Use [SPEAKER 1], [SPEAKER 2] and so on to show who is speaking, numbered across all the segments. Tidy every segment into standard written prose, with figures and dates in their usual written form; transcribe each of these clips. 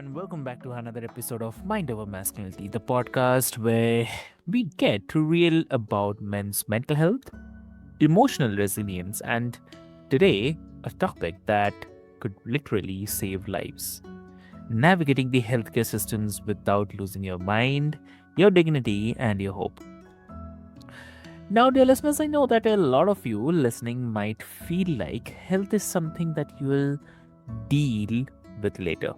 [SPEAKER 1] and welcome back to another episode of Mind Over Masculinity, the podcast where we get to real about men's mental health, emotional resilience, and today, a topic that could literally save lives: navigating the healthcare systems without losing your mind, your dignity, and your hope. Now, dear listeners, I know that a lot of you listening might feel like health is something that you will deal with later.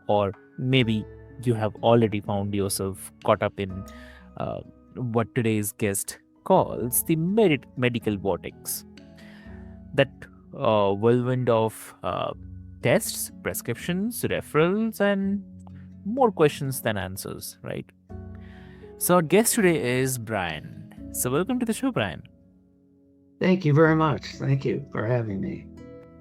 [SPEAKER 1] Or maybe you have already found yourself caught up in uh, what today's guest calls the medical vortex. That whirlwind of tests, prescriptions, referrals, and more questions than answers, right? So, our guest today is Brian. So, welcome to the show, Brian.
[SPEAKER 2] Thank you very much. Thank you for having me.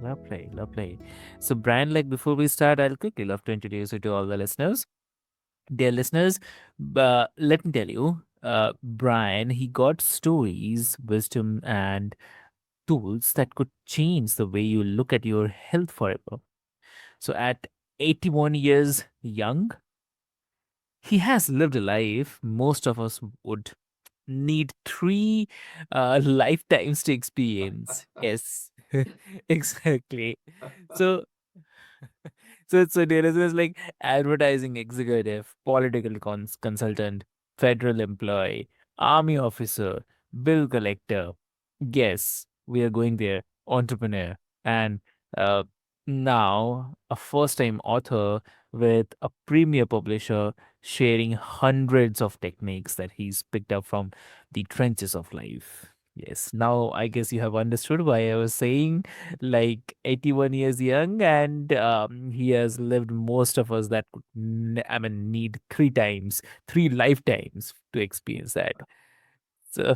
[SPEAKER 1] Lovely, lovely. So, Brian, like before we start, I'll quickly love to introduce you to all the listeners. Dear listeners, let me tell you, Brian, he got stories, wisdom, and tools that could change the way you look at your health forever. So, at 81 years young, he has lived a life most of us would need three lifetimes to experience. Yes, exactly. So, so there is like advertising executive, political consultant, federal employee, army officer, bill collector. Yes, we are going there. Entrepreneur, and uh, now a first-time author with a premier publisher sharing hundreds of techniques that he's picked up from the trenches of life. Yes, now I guess you have understood why I was saying like 81 years young, and he has lived most of us that could, I mean, need three lifetimes to experience that. So,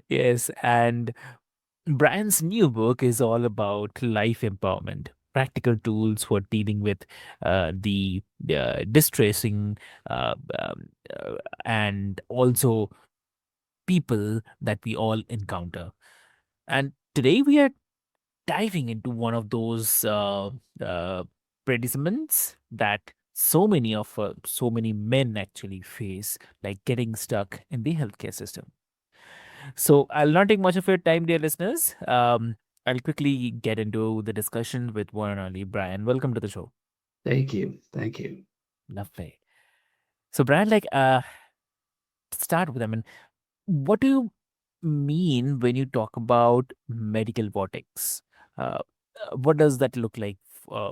[SPEAKER 1] yes, and Brian's new book is all about life empowerment, practical tools for dealing with the distressing and also people that we all encounter. And today we are diving into one of those uh, predicaments that so many men actually face, like getting stuck in the healthcare system. So I'll not take much of your time, dear listeners. I'll quickly get into the discussion with one and only Brian. Welcome to the show.
[SPEAKER 2] Thank you. Thank you.
[SPEAKER 1] Lovely. So Brian, like, to start with, I mean, what do you mean when you talk about medical vortex? Uh, what does that look like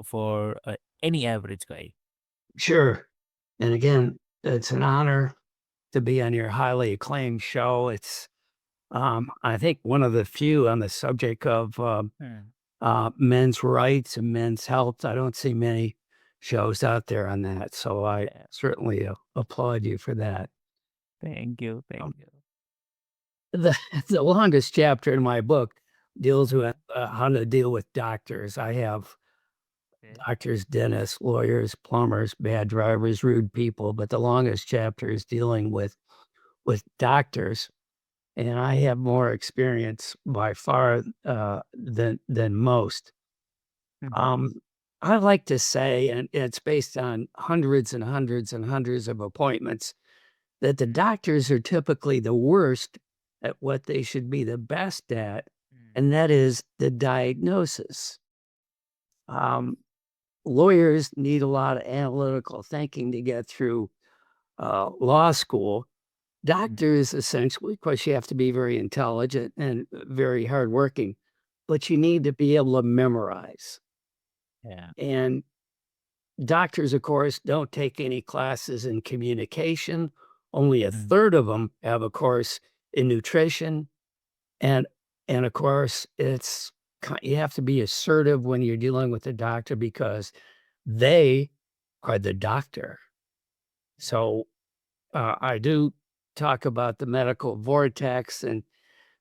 [SPEAKER 1] for any average guy?
[SPEAKER 2] Sure. And again, it's an honor to be on your highly acclaimed show. It's, I think, one of the few on the subject of
[SPEAKER 1] Hmm.
[SPEAKER 2] men's rights and men's health. I don't see many shows out there on that. So I
[SPEAKER 1] Yeah.
[SPEAKER 2] certainly applaud you for that.
[SPEAKER 1] Thank you. Thank
[SPEAKER 2] Um,
[SPEAKER 1] you.
[SPEAKER 2] the, the longest chapter in my book deals with how to deal with doctors. I have
[SPEAKER 1] Okay.
[SPEAKER 2] doctors, dentists, lawyers, plumbers, bad drivers, rude people, but the longest chapter is dealing with doctors, and I have more experience by far than most.
[SPEAKER 1] Mhm.
[SPEAKER 2] Um, I like to say, and it's based on hundreds and hundreds and hundreds of appointments, that the doctors are typically the worst at what they should be the best at,
[SPEAKER 1] Mm.
[SPEAKER 2] and that is the diagnosis. Um, Lawyers need a lot of analytical thinking to get through law school.
[SPEAKER 1] Mm.
[SPEAKER 2] Doctors, essentially, of course, you have to be very intelligent and very hardworking, but you need to be able to memorize.
[SPEAKER 1] Yeah.
[SPEAKER 2] And doctors, of course, don't take any classes in communication. Only a
[SPEAKER 1] Mhm.
[SPEAKER 2] third of them have a course in nutrition, and of course, you have to be assertive when you're dealing with the doctor because they are the doctor. So I do talk about the medical vortex, and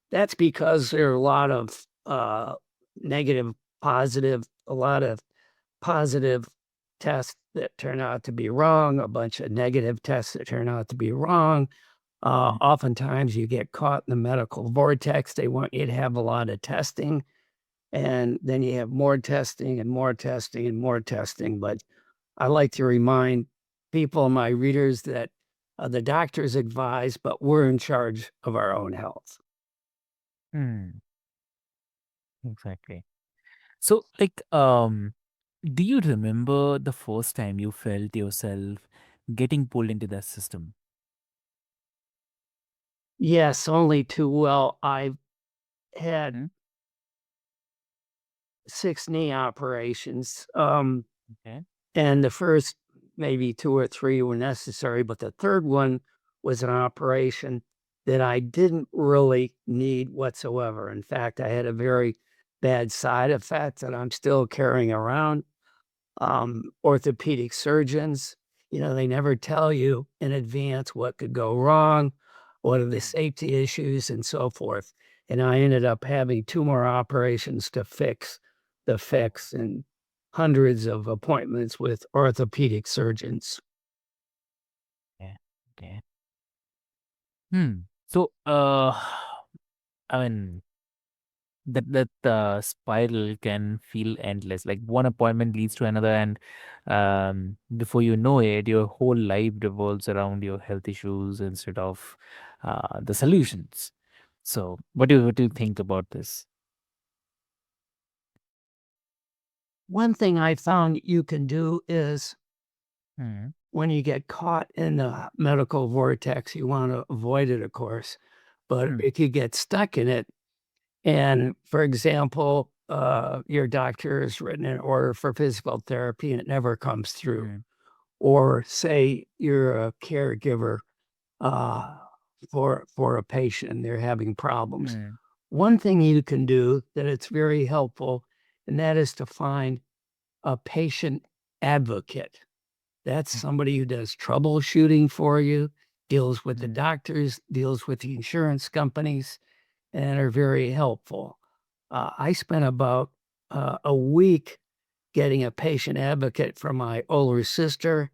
[SPEAKER 2] that's because there are a lot of negative, positive, a lot of positive tests that turn out to be wrong, a bunch of negative tests that turn out to be wrong.
[SPEAKER 1] Mm.
[SPEAKER 2] Oftentimes, you get caught in the medical vortex. They want you to have a lot of testing, and then you have more testing and more testing and more testing. But I like to remind people, my readers, that the doctors advise, but we're in charge of our own health.
[SPEAKER 1] Hmm. Exactly. So, like, do you remember the first time you felt yourself getting pulled into that system?
[SPEAKER 2] Yes, only too well. I've had
[SPEAKER 1] Hmm.
[SPEAKER 2] 6 knee operations,
[SPEAKER 1] Okay.
[SPEAKER 2] and the first maybe 2 or 3 were necessary, but the 3rd one was an operation that I didn't really need whatsoever. In fact, I had a very bad side effect that I'm still carrying around. Orthopedic surgeons, they never tell you in advance what could go wrong, what are the
[SPEAKER 1] Hmm.
[SPEAKER 2] safety issues, and so forth. And I ended up having 2 more operations to fix the
[SPEAKER 1] Oh,
[SPEAKER 2] fix and hundreds of appointments with orthopedic surgeons.
[SPEAKER 1] yeah. Okay. Hmm. So, I mean, that spiral can feel endless. Like one appointment leads to another, and before you know it, your whole life revolves around your health issues instead of the solutions. So, what do you think about this?
[SPEAKER 2] One thing I found you can do is
[SPEAKER 1] Hmm.
[SPEAKER 2] when you get caught in the medical vortex, you want to avoid it, of course. But
[SPEAKER 1] Hmm.
[SPEAKER 2] if you get stuck in it, and for example, your doctor has written an order for physical therapy and it never comes through,
[SPEAKER 1] Hmm.
[SPEAKER 2] or say you're a caregiver uh, for a patient and they're having problems.
[SPEAKER 1] Hmm.
[SPEAKER 2] One thing you can do that it's very helpful, and that is to find a patient advocate. That's somebody who does troubleshooting for you, deals with the
[SPEAKER 1] Hmm.
[SPEAKER 2] doctors, deals with the insurance companies, and are very helpful. I spent about a week getting a patient advocate from my older sister.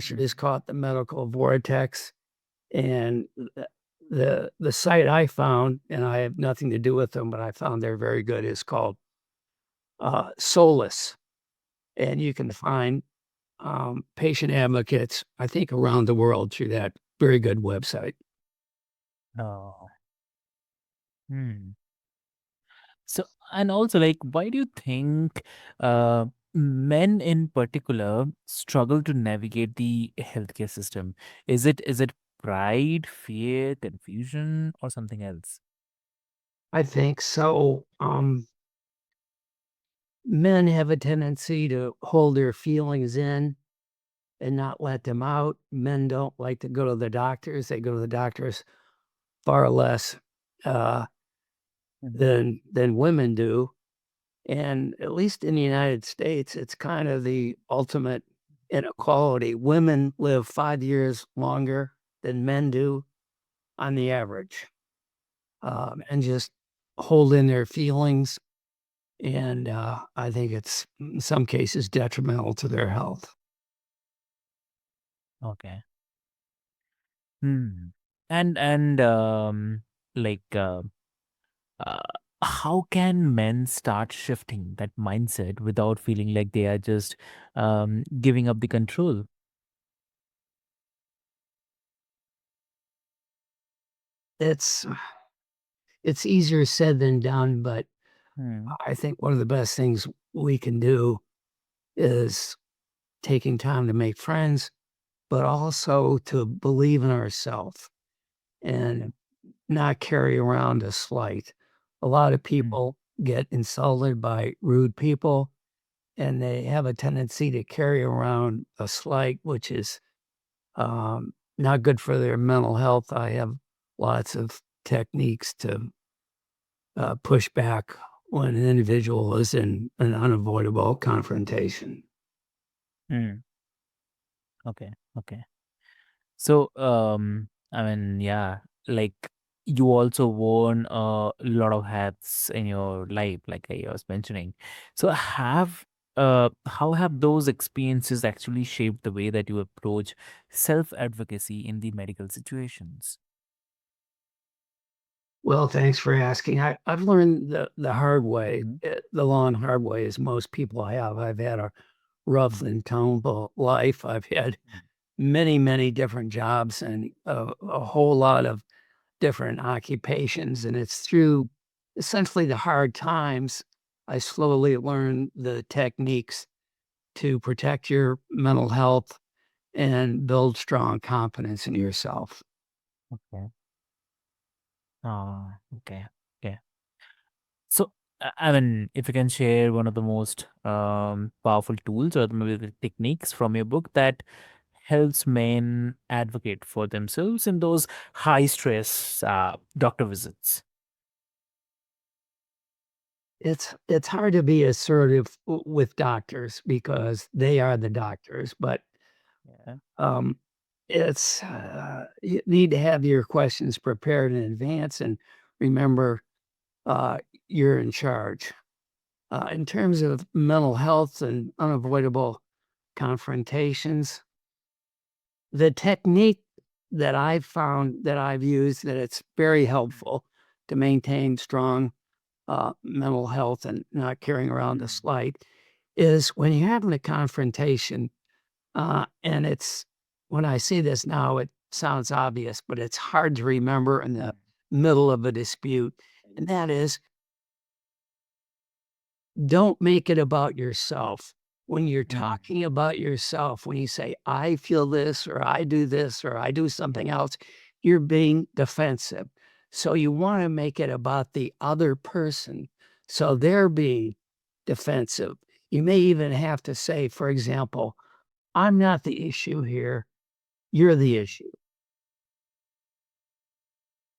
[SPEAKER 2] She
[SPEAKER 1] Hmm.
[SPEAKER 2] was caught the medical vortex, and the site I found, and I have nothing to do with them, but I found they're very good, is called Solus, and you can find patient advocates, I think, around the world through that very good website.
[SPEAKER 1] Oh. Hmm. So, and also, like, why do you think men in particular struggle to navigate the healthcare system? Is it pride, fear, confusion, or something else?
[SPEAKER 2] I think so. Men have a tendency to hold their feelings in and not let them out. Men don't like to go to the doctors. They go to the doctors far less uh,
[SPEAKER 1] Mhm.
[SPEAKER 2] than women do. And at least in the United States, it's kind of the ultimate inequality. Women live 5 years longer than men do on the average, and just hold in their feelings. And I think it's in some cases detrimental to their health.
[SPEAKER 1] Okay. Hmm. And like uh, how can men start shifting that mindset without feeling like they are just giving up the control?
[SPEAKER 2] It's it's easier said than done, but
[SPEAKER 1] Hmm.
[SPEAKER 2] I think one of the best things we can do is taking time to make friends, but also to believe in ourselves
[SPEAKER 1] Okay.
[SPEAKER 2] and not carry around a slight. A lot of
[SPEAKER 1] Hmm.
[SPEAKER 2] people get insulted by rude people, and they have a tendency to carry around a slight, which is not good for their mental health. I have lots of techniques to push back when an individual is in an unavoidable confrontation.
[SPEAKER 1] Hmm. Okay. Okay. So, yeah, like you also worn a lot of hats in your life, like I was mentioning. So, how have those experiences actually shaped the way that you approach self-advocacy in the medical situations?
[SPEAKER 2] Well, thanks for asking. I've learned the hard way,
[SPEAKER 1] Mhm.
[SPEAKER 2] the long, hard way, as most people have. I've had a rough
[SPEAKER 1] Mm,
[SPEAKER 2] and tumble life. I've had
[SPEAKER 1] mm,
[SPEAKER 2] many, many different jobs and a whole lot of different occupations. And it's through essentially the hard times I slowly learned the techniques to protect your mental health and build strong confidence in yourself.
[SPEAKER 1] okay. Okay. Okay. So, I mean, if you can share one of the most powerful tools or maybe the techniques from your book that helps men advocate for themselves in those high stress doctor visits.
[SPEAKER 2] It's hard to be assertive with doctors because they are the doctors, but
[SPEAKER 1] Yeah.
[SPEAKER 2] um, you need to have your questions prepared in advance and remember uh, you're in charge. In terms of mental health and unavoidable confrontations, the technique that I've found that I've used that it's very
[SPEAKER 1] Mm,
[SPEAKER 2] helpful to maintain strong mental health and not carrying around a
[SPEAKER 1] mm,
[SPEAKER 2] slight is when you're having a confrontation, and when I see this now, it sounds obvious, but it's hard to remember in the
[SPEAKER 1] mm,
[SPEAKER 2] middle of a dispute. And that is, don't make it about yourself. When you're
[SPEAKER 1] mm,
[SPEAKER 2] talking about yourself, when you say, I feel this, or I do this, or I do something else, you're being defensive. So you want to make it about the other person. So they're being defensive. You may even have to say, for example, I'm not the issue here. You're the
[SPEAKER 1] mm.
[SPEAKER 2] issue.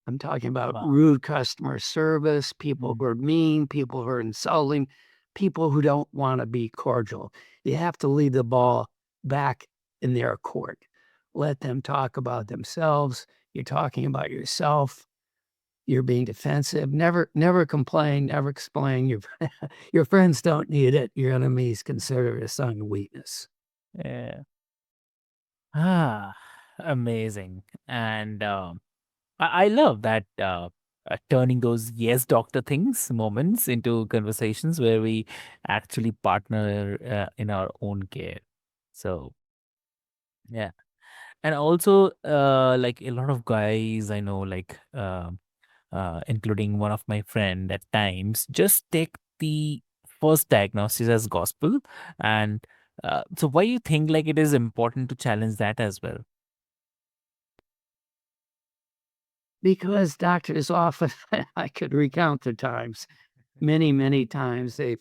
[SPEAKER 2] I'm talking about
[SPEAKER 1] Wow.
[SPEAKER 2] rude customer service, people who
[SPEAKER 1] Mm,
[SPEAKER 2] are mean, people who are insulting, people who don't want to be cordial. You have to leave the ball back in their court. Let them talk about themselves. You're talking about yourself. You're being defensive. Never complain. Never explain. Your friends don't need it. Your enemies consider it a sign of weakness.
[SPEAKER 1] yeah. Ah, amazing. And I love that turning those yes doctor things moments into conversations where we actually partner in our own care. So yeah, and also like a lot of guys I know, like including one of my friend at times, just take the first diagnosis as gospel. And so why you think like it is important to challenge that as well?
[SPEAKER 2] Because doctors often, I could recount the times, many, many times they've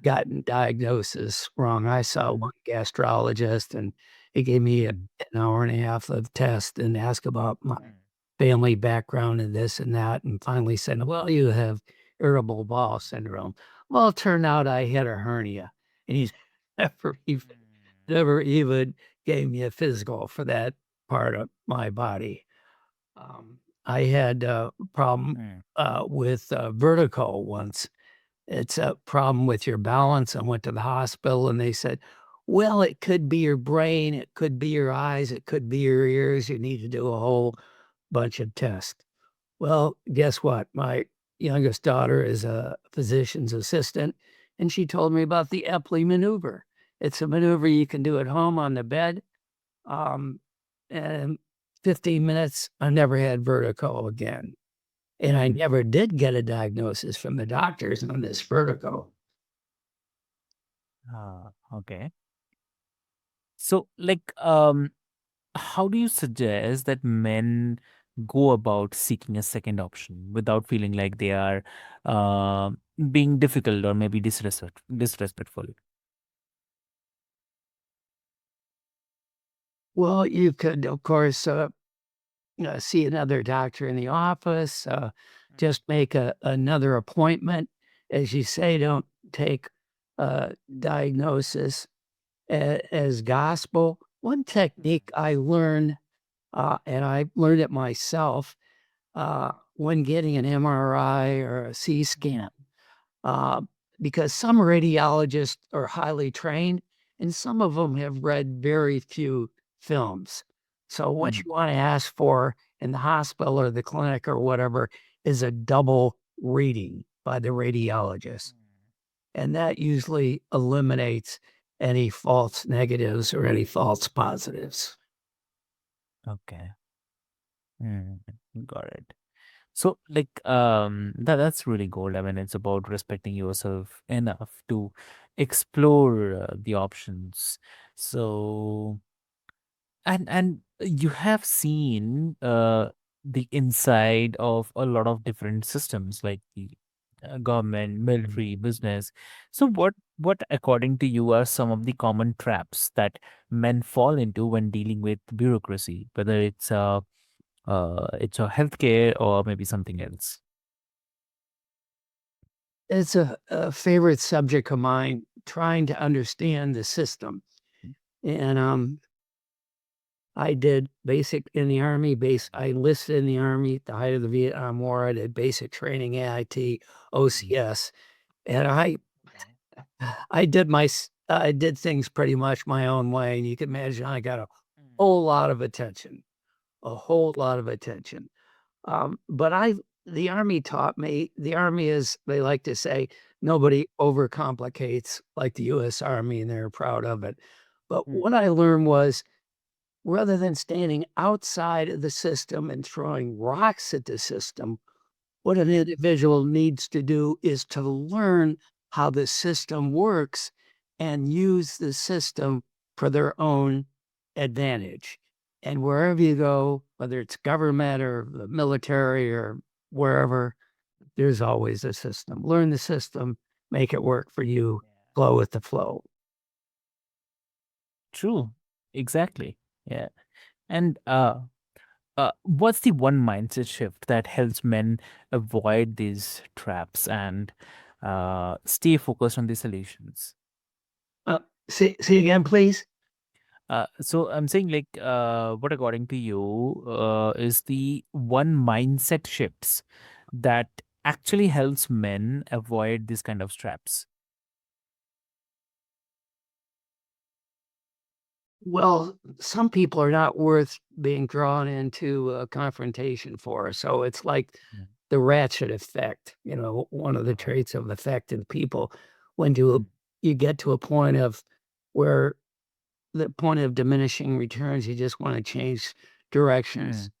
[SPEAKER 2] gotten diagnosis wrong. I saw
[SPEAKER 1] Mm,
[SPEAKER 2] one gastrologist and he gave me
[SPEAKER 1] mm,
[SPEAKER 2] an hour and a half of test and asked about my
[SPEAKER 1] mm,
[SPEAKER 2] family background and this and that, and finally said, well, you have irritable bowel syndrome. Well, it turned out I had a hernia. And he's never even,
[SPEAKER 1] mm,
[SPEAKER 2] never even gave me a physical for that part of my body. I had a problem
[SPEAKER 1] mm,
[SPEAKER 2] with vertigo once. It's a problem with your balance. I went to the hospital and they said, well, it could be your brain, it could be your eyes, it could be your ears. You need to do a whole bunch of tests. Well, guess what? My youngest daughter is a physician's assistant, and she told me about the Epley maneuver. It's a maneuver you can do at home on the bed. Um, and 15 minutes, I never had vertigo again. And I
[SPEAKER 1] mm.
[SPEAKER 2] never did get a diagnosis from the doctors on this vertigo.
[SPEAKER 1] Okay. So, like, how do you suggest that men go about seeking a second option without feeling like they are uh, being difficult or maybe disrespectful?
[SPEAKER 2] Well, you could, of course, see another doctor in the office, just make another appointment. As you say, don't take diagnosis as gospel. One technique
[SPEAKER 1] Mm,
[SPEAKER 2] I learned, and I learned it myself when getting an MRI or a C
[SPEAKER 1] mm,
[SPEAKER 2] scan, uh, because some radiologists are highly trained and some of them have read very few films. So what
[SPEAKER 1] mm,
[SPEAKER 2] you want to ask for in the hospital or the clinic or whatever is a double reading by the radiologist.
[SPEAKER 1] mm,
[SPEAKER 2] And that usually eliminates any false negatives or any false positives.
[SPEAKER 1] Okay. Mm, got it. So like that's really gold. I mean, it's about respecting yourself enough to explore the options. So and you have seen the inside of a lot of different systems like the government, military, business. So what according to you are some of the common traps that men fall into when dealing with bureaucracy, whether it's a healthcare or maybe something else?
[SPEAKER 2] It's a favorite subject of mine, trying to understand the system. And I did basic in the Army. I enlisted in the Army at the height of the Vietnam War. I did basic training, AIT,
[SPEAKER 1] Mm.
[SPEAKER 2] OCS, and
[SPEAKER 1] Okay.
[SPEAKER 2] I did things pretty much my own way. And you can imagine I got a
[SPEAKER 1] Mm.
[SPEAKER 2] whole lot of attention, a whole lot of attention. But the Army taught me, the Army is, they like to say, nobody overcomplicates like the US Army, and they're proud of it. But
[SPEAKER 1] Mm.
[SPEAKER 2] what I learned was rather than standing outside of the system and throwing rocks at the system, what an individual needs to do is to learn how the system works and use the system for their own advantage. And wherever you go, whether it's government or the military or wherever, there's always a system. Learn the system, make it work for you,
[SPEAKER 1] Yeah.
[SPEAKER 2] flow with the flow.
[SPEAKER 1] True. Exactly. Yeah. And what's the one mindset shift that helps men avoid these traps and stay focused on the solutions?
[SPEAKER 2] Uh, see again, please.
[SPEAKER 1] So I'm saying like what according to you is the one mindset shifts that actually helps men avoid this kind of traps?
[SPEAKER 2] Well, some people are not worth being drawn into a confrontation for. So it's like
[SPEAKER 1] Yeah.
[SPEAKER 2] the ratchet effect, one of the
[SPEAKER 1] Uh-huh.
[SPEAKER 2] traits of effective people. When you
[SPEAKER 1] Mm.
[SPEAKER 2] you get to a point of where the point of diminishing returns, you just want to change directions.
[SPEAKER 1] Mm.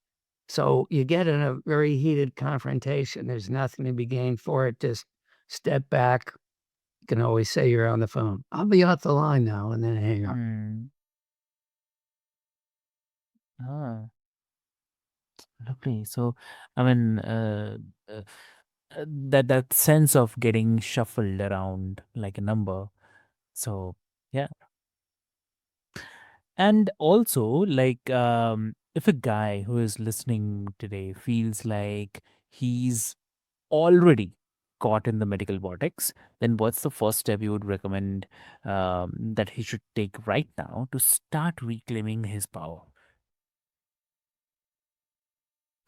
[SPEAKER 2] So you get in a very heated confrontation. There's nothing to be gained for it. Just step back. You can always say you're on the phone. I'll be off the line now, and then hang up.
[SPEAKER 1] Mm. Ah, lovely. So, I mean, uh, that sense of getting shuffled around like a number. So, yeah. And also, like, if a guy who is listening today feels like he's already caught in the medical vortex, then what's the first step you would recommend that he should take right now to start reclaiming his power?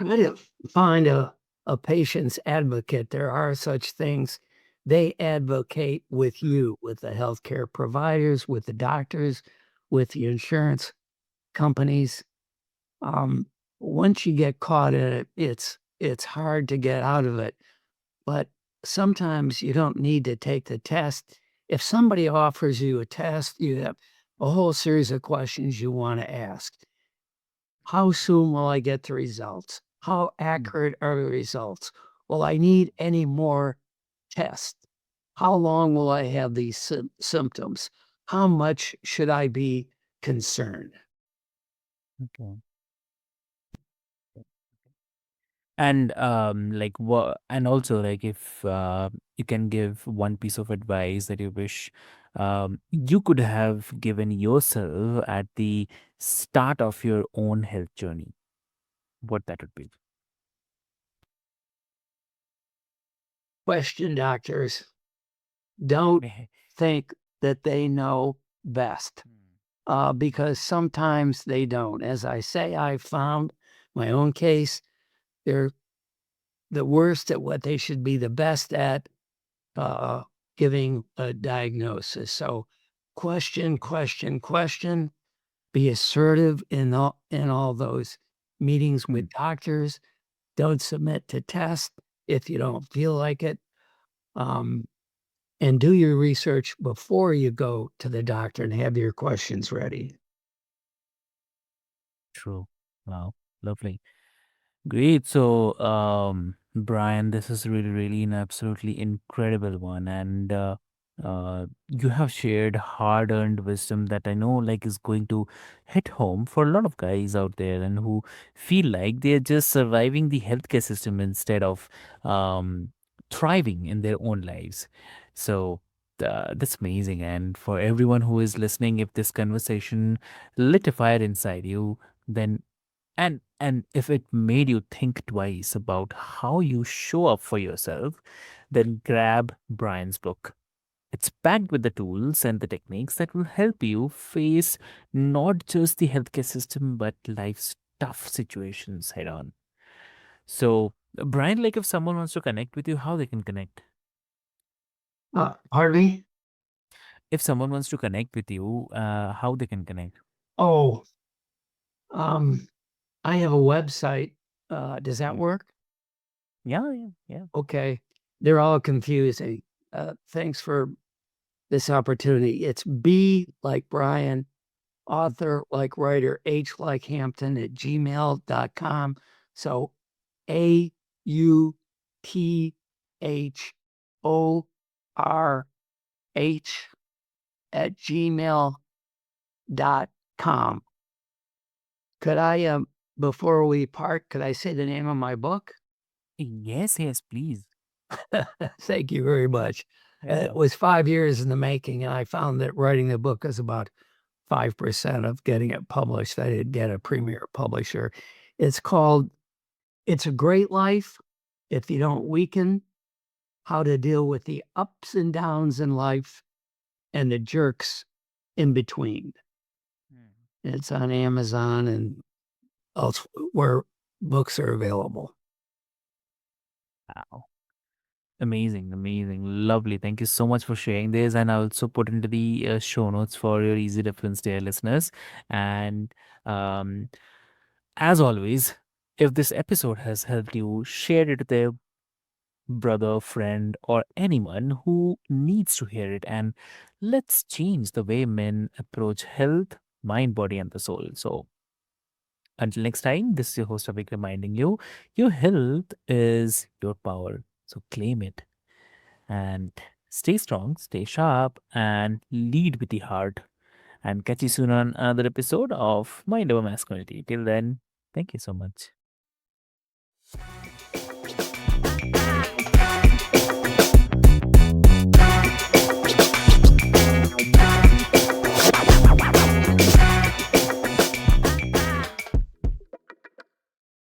[SPEAKER 2] Try to find a patient's advocate. There are such things. They advocate with you, with the healthcare providers, with the doctors, with the insurance companies. Um, Once you get caught in it, it's hard to get out of it. But sometimes you don't need to take the test. If somebody offers you a test, you have a whole series of questions you want to ask. How soon will I get the results? How
[SPEAKER 1] Mm.
[SPEAKER 2] accurate are the results? Will I need any more tests? How long will I have these symptoms? How much should I be concerned?
[SPEAKER 1] Okay. And like what, and also like if you can give one piece of advice that you wish you could have given yourself at the start of your own health journey, what that would be?
[SPEAKER 2] Question doctors. Don't think that they know best because sometimes they don't. As I say, I found my own case, they're the worst at what they should be the best at uh, giving a diagnosis. So question, question, question, be assertive in all those meetings with
[SPEAKER 1] Mm.
[SPEAKER 2] doctors. Don't submit to tests if you don't feel like it. Um, and do your research before you go to the doctor and have your questions ready.
[SPEAKER 1] True. Wow. Lovely. Great. So, Brian, this is really, really an absolutely incredible one. And you have shared hard-earned wisdom that I know like is going to hit home for a lot of guys out there and who feel like they're just surviving the healthcare system instead of um, thriving in their own lives. So that's amazing. And for everyone who is listening, if this conversation lit a fire inside you, then and if it made you think twice about how you show up for yourself, then grab Brian's book. It's packed with the tools and the techniques that will help you face not just the healthcare system, but life's tough situations head on. So, Brian, like if someone wants to connect with you, how they can connect?
[SPEAKER 2] Pardon me?
[SPEAKER 1] If someone wants to connect with you, how they can connect?
[SPEAKER 2] Oh, um, I have a website. Does that
[SPEAKER 1] Mm.
[SPEAKER 2] work?
[SPEAKER 1] Yeah, yeah, yeah.
[SPEAKER 2] Okay. They're all confusing. Thanks for this opportunity. It's B like Brian, author like writer, H like Hampton at gmail.com. So AUTHORH at gmail.com. Could I, before we part, could I say the name of my book?
[SPEAKER 1] Yes, yes, please.
[SPEAKER 2] Thank you very much. It
[SPEAKER 1] Yeah.
[SPEAKER 2] was 5 years in the making, and I found that writing the book is about 5% of getting it published. I didn't get a premier publisher. It's called It's a Great Life If You Don't Weaken, How to Deal with the Ups and Downs in Life and the Jerks in Between.
[SPEAKER 1] Mm.
[SPEAKER 2] It's on Amazon and else where books are available.
[SPEAKER 1] Wow. Amazing, amazing, lovely. Thank you so much for sharing this. And I'll also put into the show notes for your easy reference, dear listeners. And um, as always, if this episode has helped you, share it with a brother, friend, or anyone who needs to hear it. And let's change the way men approach health, mind, body, and the soul. So until next time, this is your host, Avik, reminding you your health is your power. So claim it. And stay strong, stay sharp, and lead with the heart. And catch you soon on another episode of Mind Over Masculinity. Till then, thank you so much.